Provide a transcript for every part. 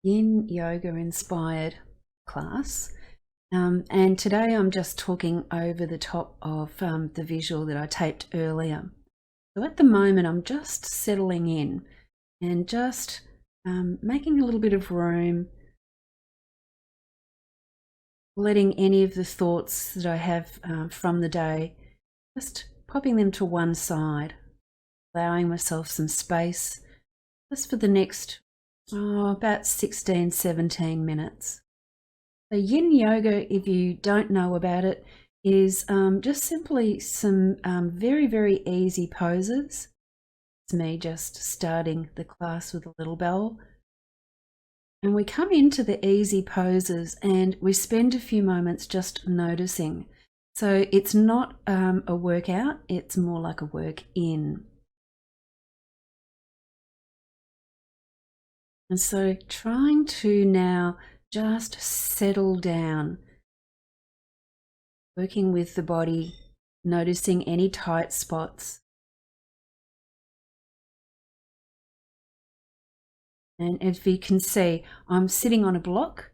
Yin-Yoga inspired class. And today I'm just talking over the top of the visual that I taped earlier. So at the moment I'm just settling in and just making a little bit of room, letting any of the thoughts that I have from the day, just popping them to one side, allowing myself some space just for the next about 16, 17 minutes. So Yin Yoga, if you don't know about it, is just simply some very, very easy poses. It's me just starting the class with a little bell. And we come into the easy poses and we spend a few moments just noticing. So it's not a workout, it's more like a work in. And so trying to now just settle down, working with the body, noticing any tight spots. And if you can see, I'm sitting on a block,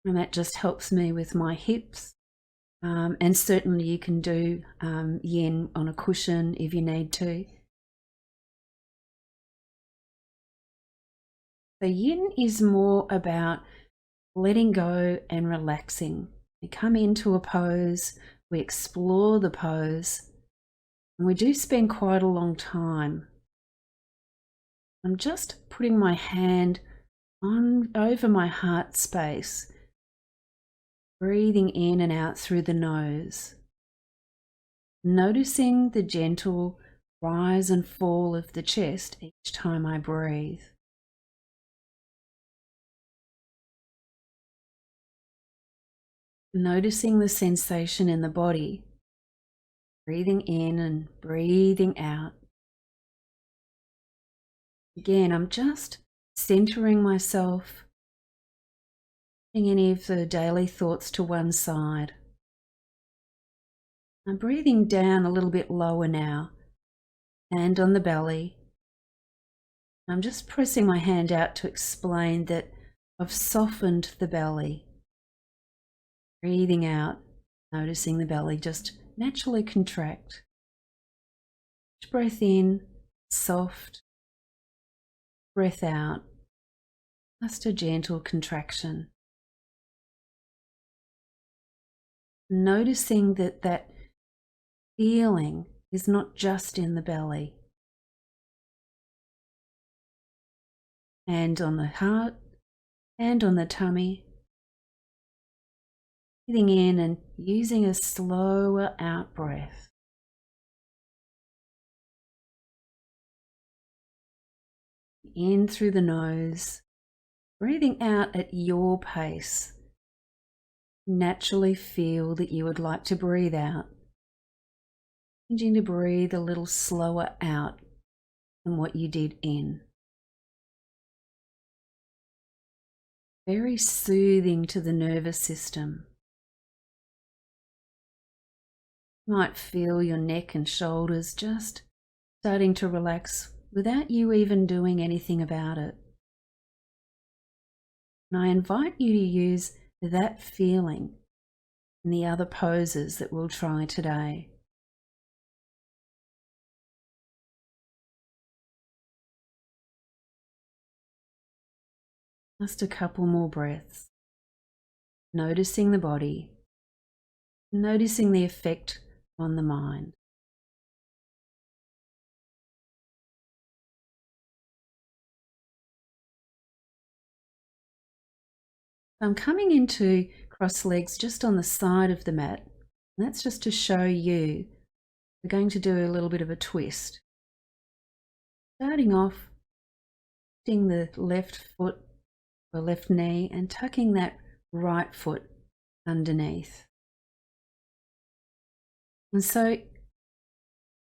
and that just helps me with my hips. And certainly you can do yin on a cushion if you need to. The yin is more about letting go and relaxing. We come into a pose, we explore the pose, and we do spend quite a long time. I'm just putting my hand on over my heart space, breathing in and out through the nose, noticing the gentle rise and fall of the chest each time I breathe. Noticing the sensation in the body, breathing in and breathing out. Again, I'm just centering myself, putting any of the daily thoughts to one side. I'm breathing down a little bit lower now, hand on the belly. I'm just pressing my hand out to explain that I've softened the belly. Breathing out, noticing the belly just naturally contract. Each breath in, soft. Breath out, just a gentle contraction. Noticing that that feeling is not just in the belly. Hand on the heart, hand on the tummy. Breathing in and using a slower out breath. In through the nose, breathing out at your pace. Naturally feel that you would like to breathe out. Changing to breathe a little slower out than what you did in. Very soothing to the nervous system. You might feel your neck and shoulders just starting to relax without you even doing anything about it. And I invite you to use that feeling in the other poses that we'll try today. Just a couple more breaths. Noticing the body, noticing the effect on the mind. I'm coming into cross legs just on the side of the mat. And that's just to show you. We're going to do a little bit of a twist. Starting off, lifting the left foot or left knee and tucking that right foot underneath. And so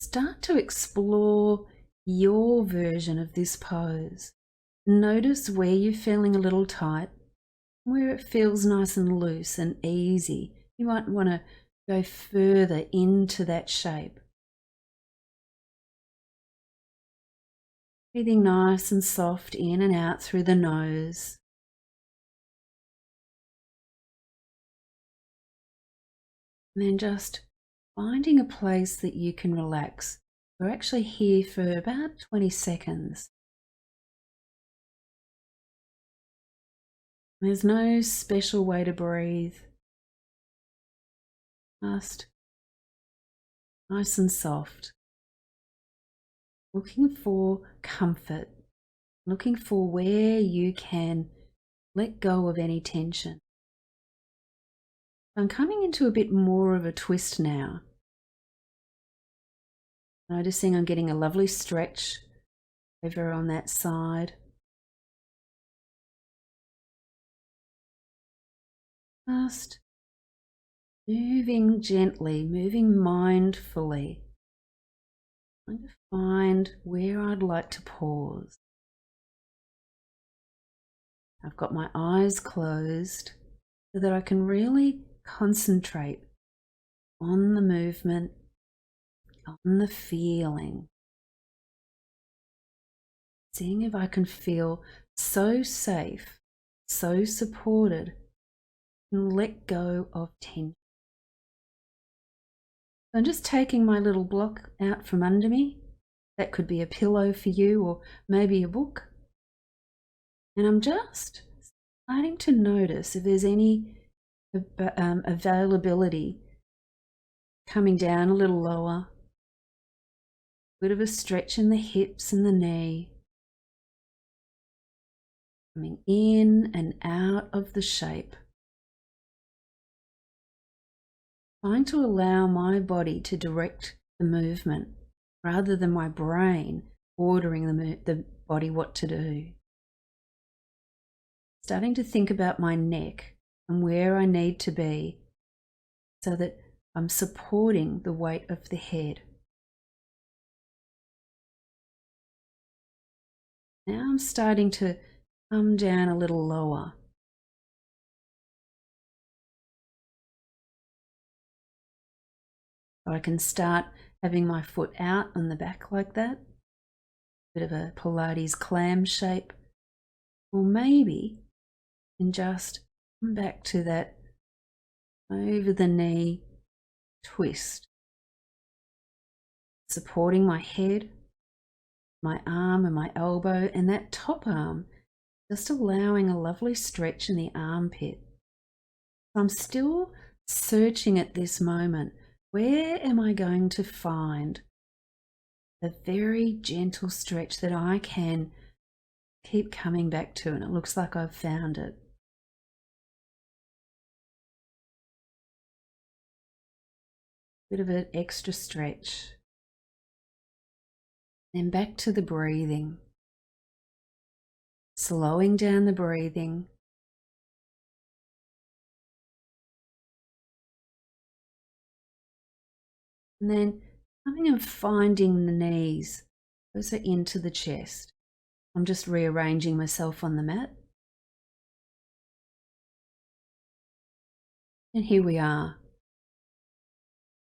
start to explore your version of this pose. Notice where you're feeling a little tight, where it feels nice and loose and easy. You might want to go further into that shape. Breathing nice and soft in and out through the nose. And then just finding a place that you can relax. We're actually here for about 20 seconds. There's no special way to breathe. Just nice and soft. Looking for comfort. Looking for where you can let go of any tension. I'm coming into a bit more of a twist now. Noticing I'm getting a lovely stretch over on that side. Just moving gently, moving mindfully. I'm going to find where I'd like to pause. I've got my eyes closed so that I can really concentrate on the movement, on the feeling. Seeing if I can feel so safe, so supported, and let go of tension. I'm just taking my little block out from under me. That could be a pillow for you, or maybe a book. And I'm just starting to notice if there's any availability coming down a little lower. Bit of a stretch in the hips and the knee. Coming in and out of the shape. Trying to allow my body to direct the movement rather than my brain ordering the body what to do. Starting to think about my neck and where I need to be so that I'm supporting the weight of the head. Now I'm starting to come down a little lower. I can start having my foot out on the back like that. Bit of a Pilates clam shape. Or maybe and just come back to that over the knee twist. Supporting my head, my arm and my elbow, and that top arm, just allowing a lovely stretch in the armpit. I'm still searching at this moment, where am I going to find a very gentle stretch that I can keep coming back to? And it looks like I've found it. Bit of an extra stretch. Then back to the breathing. Slowing down the breathing. And then coming and finding the knees closer into the chest. I'm just rearranging myself on the mat. And here we are.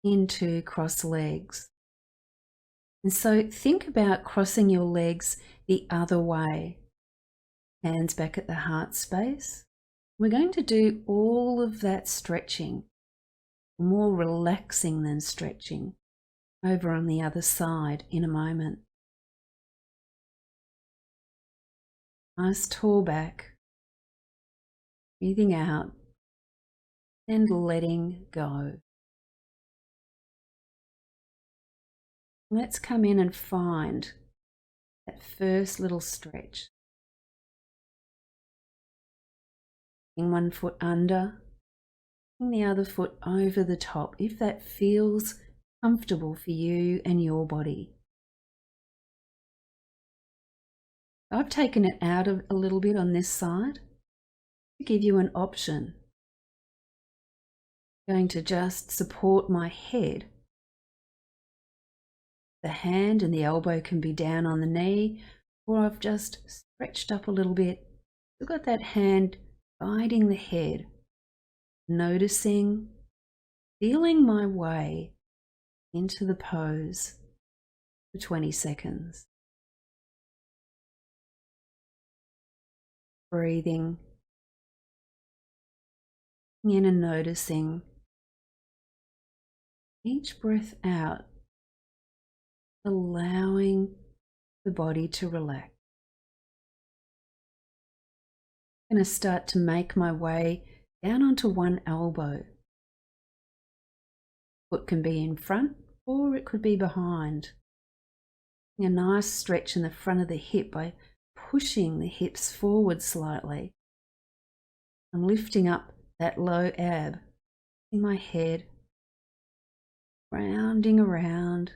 Into cross legs. And so think about crossing your legs the other way. Hands back at the heart space. We're going to do all of that stretching, more relaxing than stretching, over on the other side in a moment. Nice tall back. Breathing out and letting go. Let's come in and find that first little stretch. Bring one foot under, bring the other foot over the top, if that feels comfortable for you and your body. I've taken it out of a little bit on this side to give you an option. I'm going to just support my head. The hand and the elbow can be down on the knee, or I've just stretched up a little bit. I've got that hand guiding the head, noticing, feeling my way into the pose for 20 seconds. Breathing in and noticing Each breath out, allowing the body to relax. I'm going to start to make my way down onto one elbow. Foot can be in front or it could be behind. A nice stretch in the front of the hip by pushing the hips forward slightly. I'm lifting up that low ab in my head, rounding around,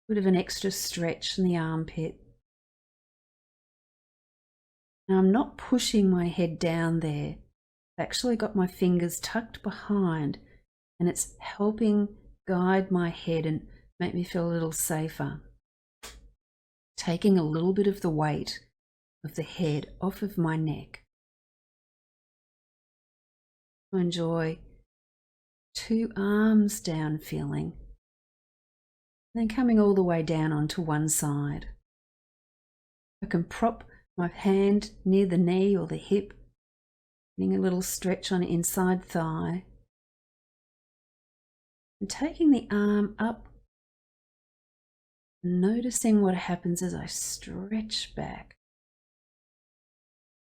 bit of an extra stretch in the armpit. Now I'm not pushing my head down there. I've actually got my fingers tucked behind and it's helping guide my head and make me feel a little safer. Taking a little bit of the weight of the head off of my neck. Enjoy 2 arms down feeling, then coming all the way down onto one side. I can prop my hand near the knee or the hip, getting a little stretch on the inside thigh, and taking the arm up, noticing what happens as I stretch back.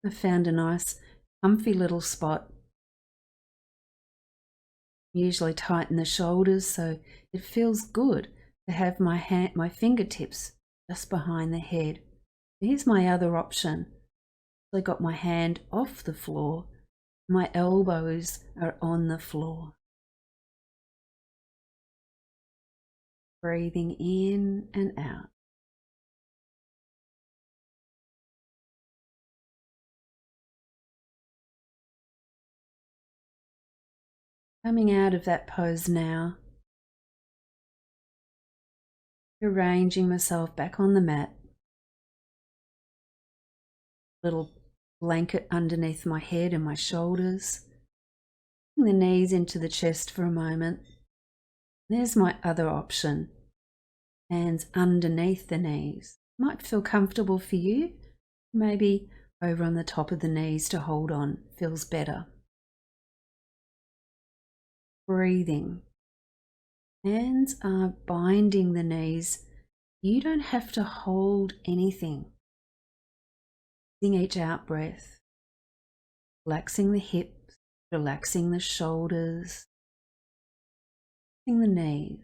I found a nice comfy little spot. Usually tighten the shoulders so it feels good to have my fingertips just behind the head. Here's my other option. I got my hand off the floor, my elbows are on the floor. Breathing in and out. Coming out of that pose now, arranging myself back on the mat. Little blanket underneath my head and my shoulders. Bring the knees into the chest for a moment. There's my other option. Hands underneath the knees. Might feel comfortable for you. Maybe over on the top of the knees to hold on. Feels better. Breathing. Hands are binding the knees. You don't have to hold anything. Each out breath. Relaxing the hips, relaxing the shoulders, relaxing the knees.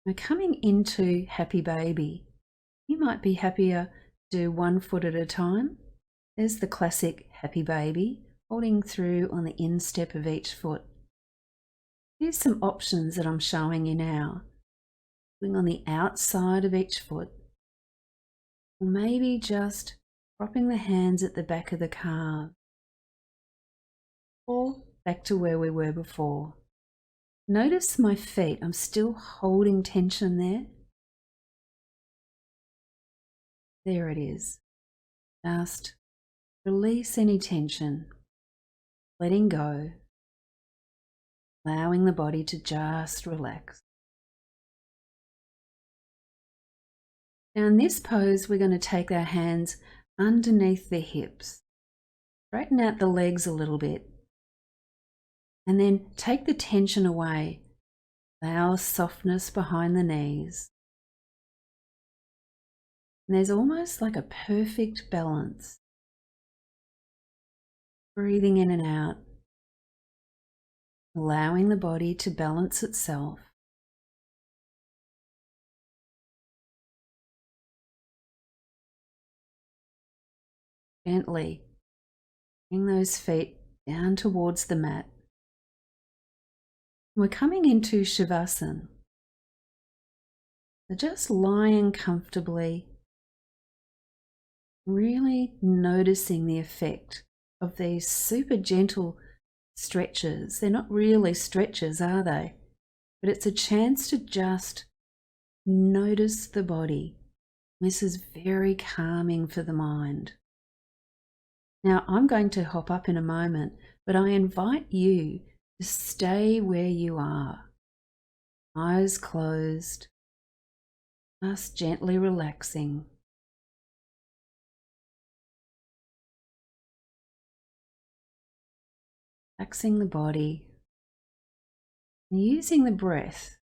Now coming into happy baby, you might be happier to do 1 foot at a time. There's the classic happy baby, holding through on the instep of each foot. Here's some options that I'm showing you now. Doing on the outside of each foot, or maybe just propping the hands at the back of the calf, or back to where we were before. Notice my feet, I'm still holding tension there. There it is. Just release any tension, letting go, allowing the body to just relax. Now in this pose, we're going to take our hands underneath the hips, straighten out the legs a little bit, and then take the tension away. Allow softness behind the knees. And there's almost like a perfect balance. Breathing in and out, allowing the body to balance itself. Gently bring those feet down towards the mat. We're coming into Shavasana. So just lying comfortably, really noticing the effect of these super gentle stretches. They're not really stretches, are they? But it's a chance to just notice the body. This is very calming for the mind. Now I'm going to hop up in a moment, but I invite you to stay where you are. Eyes closed, just gently relaxing. Relaxing the body, And using the breath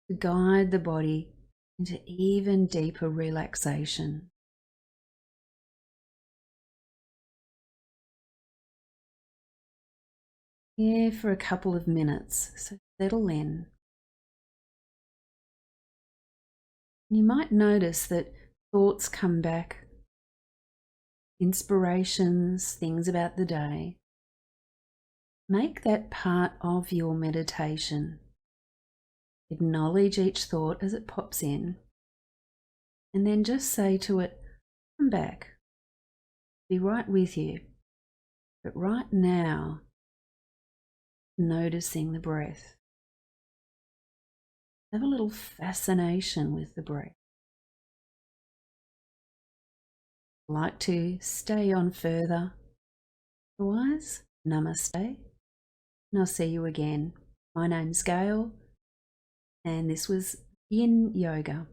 to guide the body into even deeper relaxation. Here for a couple of minutes, so settle in. You might notice that thoughts come back, inspirations, things about the day. Make that part of your meditation. Acknowledge each thought as it pops in, and then just say to it, come back, be right with you, but right now, noticing the breath. Have a little fascination with the breath. Like to stay on further. Otherwise, namaste, and I'll see you again. My name's Gayle, and this was Yin Yoga.